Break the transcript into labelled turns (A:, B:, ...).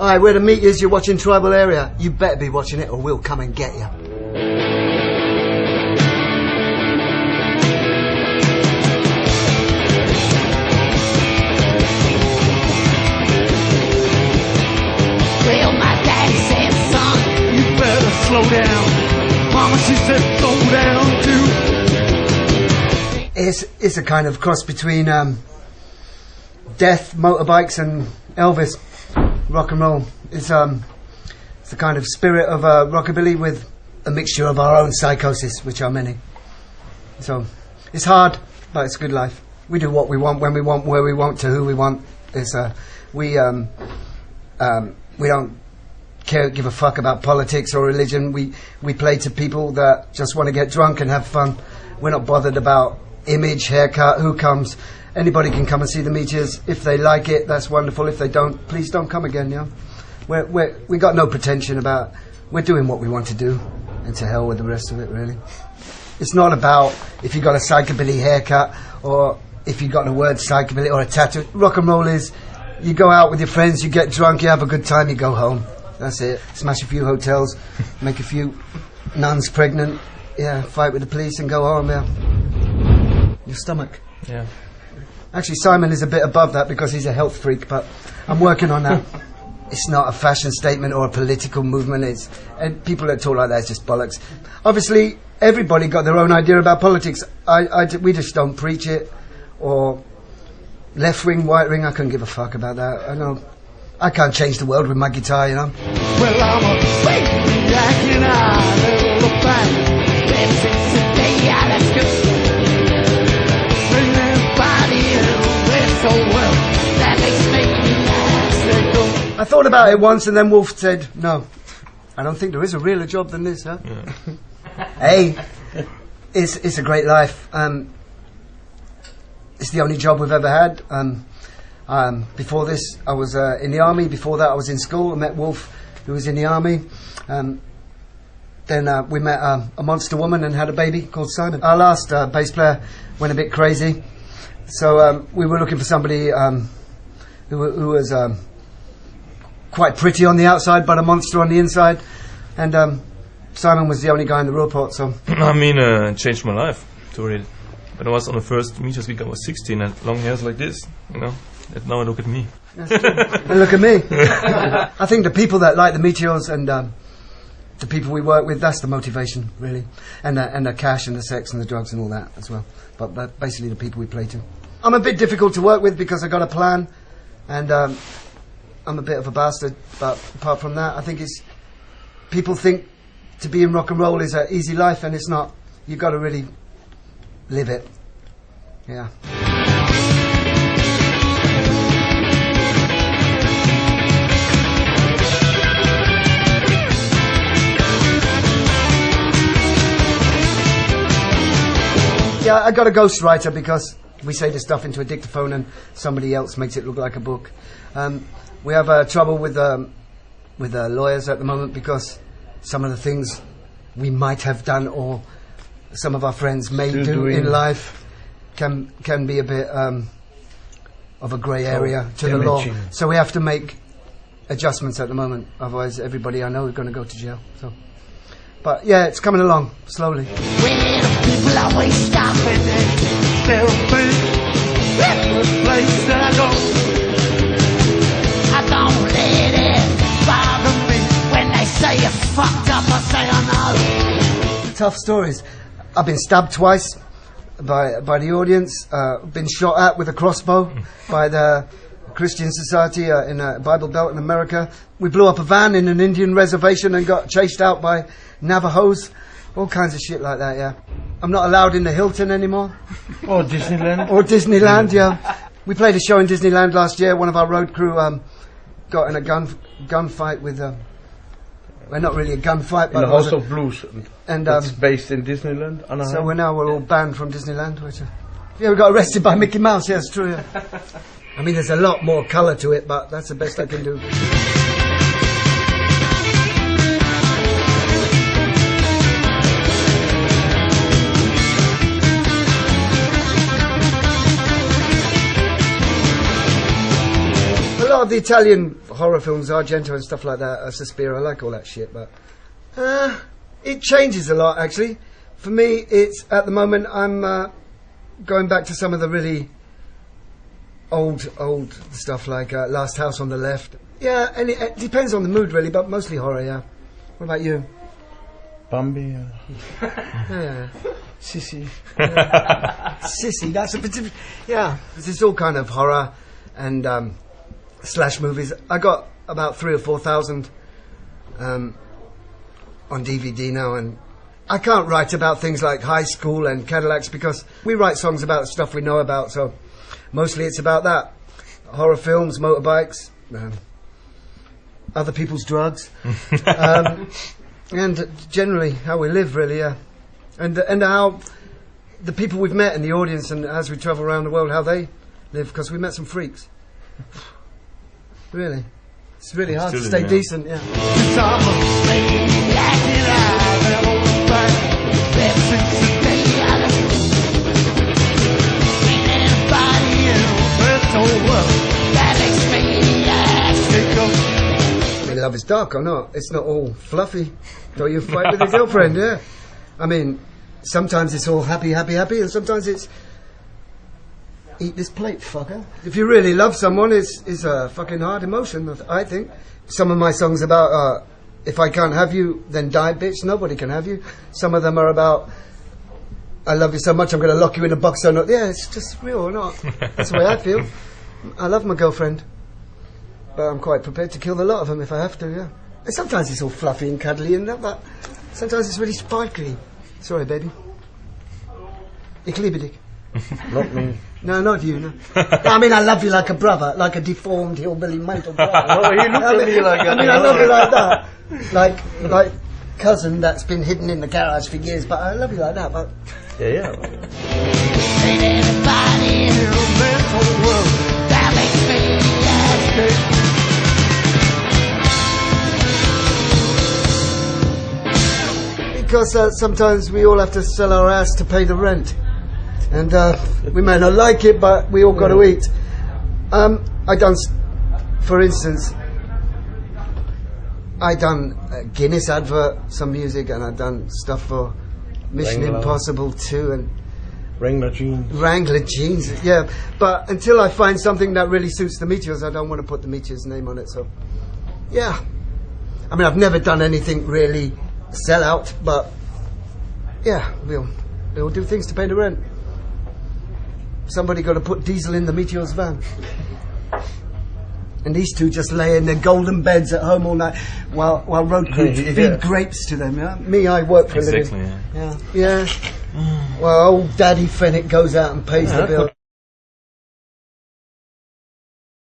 A: Alright, we're the Meteors, you're watching Tribal Area. You better be watching it or we'll come and get you.
B: Well, my daddy said, son, you better slow down. Mama, she said, slow down too.
A: It's a kind of cross between death, motorbikes and Elvis. Rock and roll. It's the kind of spirit of rockabilly with a mixture of our own psychosis, which are many. So it's hard, but it's a good life. We do what we want, when we want, where we want, to who we want. It's we don't give a fuck about politics or religion. We play to people that just want to get drunk and have fun. We're not bothered about image, haircut, who comes. Anybody can come and see the Meteors. If they like it, that's wonderful. If they don't, please don't come again, you know? We got no pretension about... We're doing what we want to do, and to hell with the rest of it, really. It's not about if you got a psychobilly haircut, or if you got the word psychobilly, or a tattoo. Rock and roll is, you go out with your friends, you get drunk, you have a good time, you go home. That's it. Smash a few hotels, make a few nuns pregnant, yeah, fight with the police and go home, yeah. Your stomach.
C: Yeah.
A: Actually, Simon is a bit above that because he's a health freak, but I'm working on that. It's not a fashion statement or a political movement. And people that talk like that is just bollocks. Obviously, everybody got their own idea about politics. We just don't preach it. Or left wing, right wing, I couldn't give a fuck about that. I know I can't change the world with my guitar, you know.
B: Well, I'm a fake Jack and I never look back. Ever since the day I left school.
A: I thought about it once and then Wolf said, no, I don't think there is a realer job than this, huh? Yeah. Hey, it's a great life. It's the only job we've ever had. Before this, I was in the army. Before that, I was in school. I met Wolf, who was in the army. Then we met a monster woman and had a baby called Simon. Our last bass player went a bit crazy. So we were looking for somebody who was quite pretty on the outside, but a monster on the inside. And Simon was the only guy in the report. So
C: I mean, it changed my life to read. When I was on the first Meteors week, I was 16 and long hairs like this, you know. And now look at me.
A: And look at me. I think the people that like the Meteors and the people we work with, that's the motivation, really. And the cash and the sex and the drugs and all that as well. But basically the people we play to. I'm a bit difficult to work with because I got a plan, and I'm a bit of a bastard. But apart from that, I think people think to be in rock and roll is an easy life, and it's not. You've got to really live it. Yeah. Yeah, I got a ghostwriter because we say the stuff into a dictaphone and somebody else makes it look like a book. We have trouble with lawyers at the moment because some of the things we might have done or some of our friends may do in life can be a bit of a grey area to the law. So we have to make adjustments at the moment. Otherwise, everybody I know is going to go to jail. So. But yeah, it's coming along slowly.
B: People always stop and they'll think every place that I go. I don't let it bother me when they say you fucked up. I say I know.
A: Tough stories. I've been stabbed twice by the audience. Been shot at with a crossbow by the Christian Society in a Bible Belt in America. We blew up a van in an Indian reservation and got chased out by Navajos. All kinds of shit like that, yeah. I'm not allowed in the Hilton anymore.
D: Or Disneyland.
A: Or Disneyland, yeah. We played a show in Disneyland last year. One of our road crew got in a gunfight with... well, not really a gunfight, but...
D: In the House of Blues.
A: And
D: it's based in Disneyland. Anaheim.
A: So we're all banned from Disneyland. Yeah, we got arrested by Mickey Mouse, yeah, it's true, yeah. I mean, there's a lot more colour to it, but that's the best I can do. A lot of the Italian horror films, Argento and stuff like that, Suspiria, I like all that shit, but it changes a lot, actually. For me, it's, at the moment, I'm going back to some of the really old stuff, like Last House on the Left. Yeah, and it depends on the mood, really, but mostly horror, yeah. What about you?
D: Bambi.
A: Yeah.
D: Sissy.
A: Sissy, that's a particular... Yeah, it's all kind of horror and slash movies. I got about 3,000 or 4,000 on DVD now, and I can't write about things like high school and Cadillacs because we write songs about stuff we know about, so mostly it's about that. Horror films, motorbikes, other people's drugs, and generally how we live, really, yeah. And how the people we've met in the audience and as we travel around the world, how they live, because we met some freaks. Really. It's really hard to stay decent, yeah. I mean, love is dark or not? It's not all fluffy. Don't you fight with your girlfriend, yeah? I mean, sometimes it's all happy, happy, happy, and sometimes it's eat this plate, fucker. If you really love someone, it's a fucking hard emotion, I think. Some of my songs about, if I can't have you, then die, bitch. Nobody can have you. Some of them are about, I love you so much, I'm going to lock you in a box or not. Yeah, it's just real or not. That's the way I feel. I love my girlfriend, but I'm quite prepared to kill the lot of them if I have to, yeah. And sometimes it's all fluffy and cuddly and that, but sometimes it's really sparkly. Sorry, baby. Ik liebe dich.
D: Not me.
A: No, not you, no. I mean, I love you like a brother, like a deformed hillbilly mental brother.
D: Oh, he looked at me like that.
A: I mean, I love you like that. Like cousin that's been hidden in the garage for years, but I love you like that, but...
D: Yeah.
B: Ain't anybody in your mental world that makes me ask.
A: Because sometimes we all have to sell our ass to pay the rent. And we may not like it, but we all got to eat. I done, for instance, I done a Guinness advert, some music, and I done stuff for Mission
D: Wrangler.
A: Impossible 2 and
D: Wrangler jeans.
A: Wrangler jeans, yeah. But until I find something that really suits the Meteors, I don't want to put the Meteors name on it. So, yeah. I mean, I've never done anything really sell out, but yeah, we'll do things to pay the rent. Somebody got to put diesel in the Meteors van. And these two just lay in their golden beds at home all night while road crew feed grapes to them, yeah? Me, I work for a living.
C: Exactly, yeah.
A: Yeah. Well, old Daddy Fennec goes out and pays the bill.